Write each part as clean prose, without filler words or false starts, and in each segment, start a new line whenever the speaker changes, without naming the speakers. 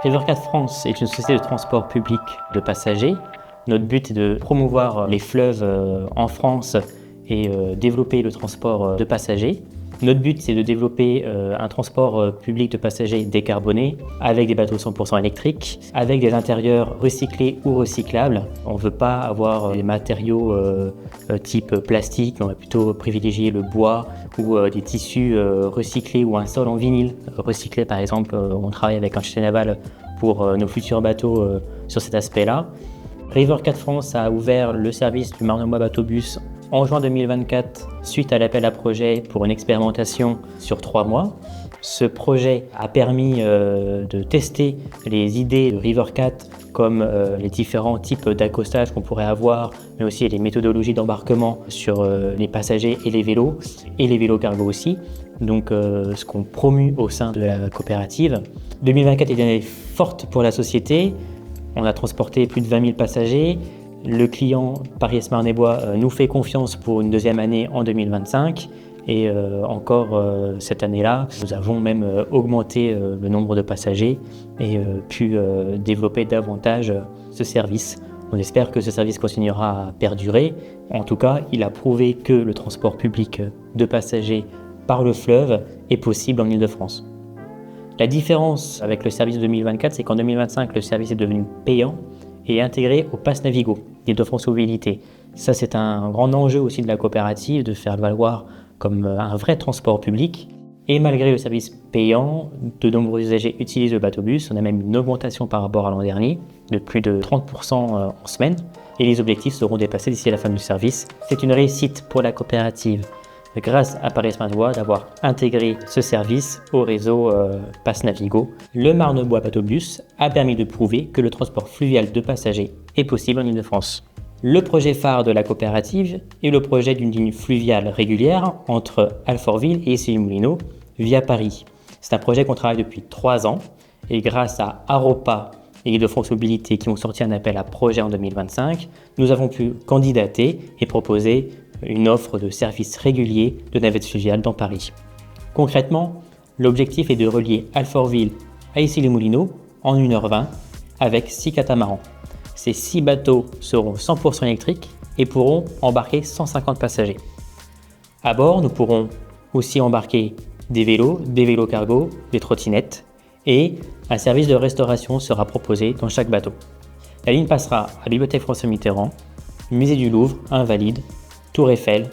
River4 France est une société de transport public de passagers. Notre but est de promouvoir les fleuves en France et développer le transport de passagers. Notre but, c'est de développer un transport public de passagers décarboné avec des bateaux 100% électriques, avec des intérieurs recyclés ou recyclables. On ne veut pas avoir des matériaux type plastique, on va plutôt privilégier le bois ou des tissus recyclés ou un sol en vinyle recyclé. Par exemple, on travaille avec un chantier naval pour nos futurs bateaux sur cet aspect-là. River4 France a ouvert le service du Marne-Bois Bateau-Bus en juin 2024 suite à l'appel à projet pour une expérimentation sur 3 mois. Ce projet a permis de tester les idées de River4 comme les différents types d'accostage qu'on pourrait avoir, mais aussi les méthodologies d'embarquement sur les passagers et les vélos cargo aussi. Donc ce qu'on promue au sein de la coopérative. 2024 est une année forte pour la société. On a transporté plus de 20 000 passagers. Le client Paris-Marne-et-Bois nous fait confiance pour une deuxième année en 2025. Et encore cette année-là, nous avons même augmenté le nombre de passagers et pu développer davantage ce service. On espère que ce service continuera à perdurer. En tout cas, il a prouvé que le transport public de passagers par le fleuve est possible en Île-de-France. La différence avec le service de 2024, c'est qu'en 2025, le service est devenu payant et intégré au Pass Navigo d'Île-de-France Mobilité. Ça, c'est un grand enjeu aussi de la coopérative, de faire valoir comme un vrai transport public. Et malgré le service payant, de nombreux usagers utilisent le bateau-bus. On a même une augmentation par rapport à l'an dernier, de plus de 30% en semaine. Et les objectifs seront dépassés d'ici à la fin du service. C'est une réussite pour la coopérative, grâce à Paris-Marne-et-Bois, d'avoir intégré ce service au réseau Pass Navigo. Le Marne-Bois Bateau-Bus a permis de prouver que le transport fluvial de passagers est possible en Île-de-France. Le projet phare de la coopérative est le projet d'une ligne fluviale régulière entre Alfortville et Issy-les-Moulineaux via Paris. C'est un projet qu'on travaille depuis 3 ans et grâce à Aropa et Île-de-France Mobilité qui ont sorti un appel à projet en 2025, nous avons pu candidater et proposer une offre de service régulier de navette fluviale dans Paris. Concrètement, l'objectif est de relier Alfortville à Issy-les-Moulineaux en 1h20 avec 6 catamarans. Ces 6 bateaux seront 100% électriques et pourront embarquer 150 passagers. À bord, nous pourrons aussi embarquer des vélos cargo, des trottinettes et un service de restauration sera proposé dans chaque bateau. La ligne passera à la Bibliothèque François Mitterrand, Musée du Louvre, Invalides, Tour Eiffel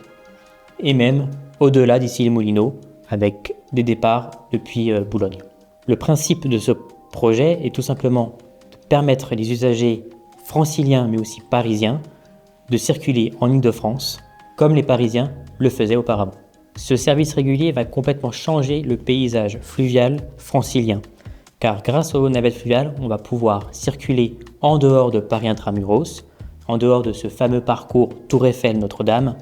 et même au-delà d'Issy-les-Moulineaux avec des départs depuis Boulogne. Le principe de ce projet est tout simplement de permettre les usagers franciliens mais aussi parisiens de circuler en Île-de-France comme les Parisiens le faisaient auparavant. Ce service régulier va complètement changer le paysage fluvial francilien car grâce aux navettes fluviales, on va pouvoir circuler en dehors de Paris Intramuros, en dehors de ce fameux parcours Tour Eiffel Notre-Dame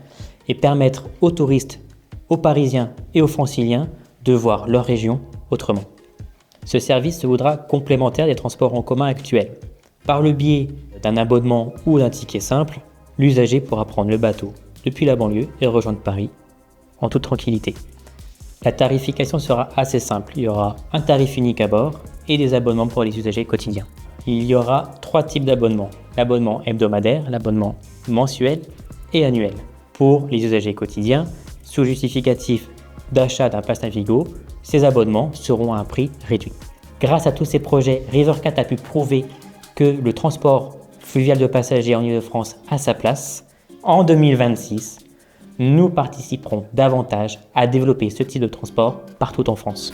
et permettre aux touristes, aux Parisiens et aux Franciliens de voir leur région autrement. Ce service se voudra complémentaire des transports en commun actuels. Par le biais d'un abonnement ou d'un ticket simple, l'usager pourra prendre le bateau depuis la banlieue et rejoindre Paris en toute tranquillité. La tarification sera assez simple, il y aura un tarif unique à bord et des abonnements pour les usagers quotidiens. Il y aura 3 types d'abonnements, l'abonnement hebdomadaire, l'abonnement mensuel et annuel. Pour les usagers quotidiens, sous justificatif d'achat d'un Pass Navigo, ces abonnements seront à un prix réduit. Grâce à tous ces projets, River4 a pu prouver que le transport fluvial de passagers en Île-de-France a sa place. En 2026, nous participerons davantage à développer ce type de transport partout en France.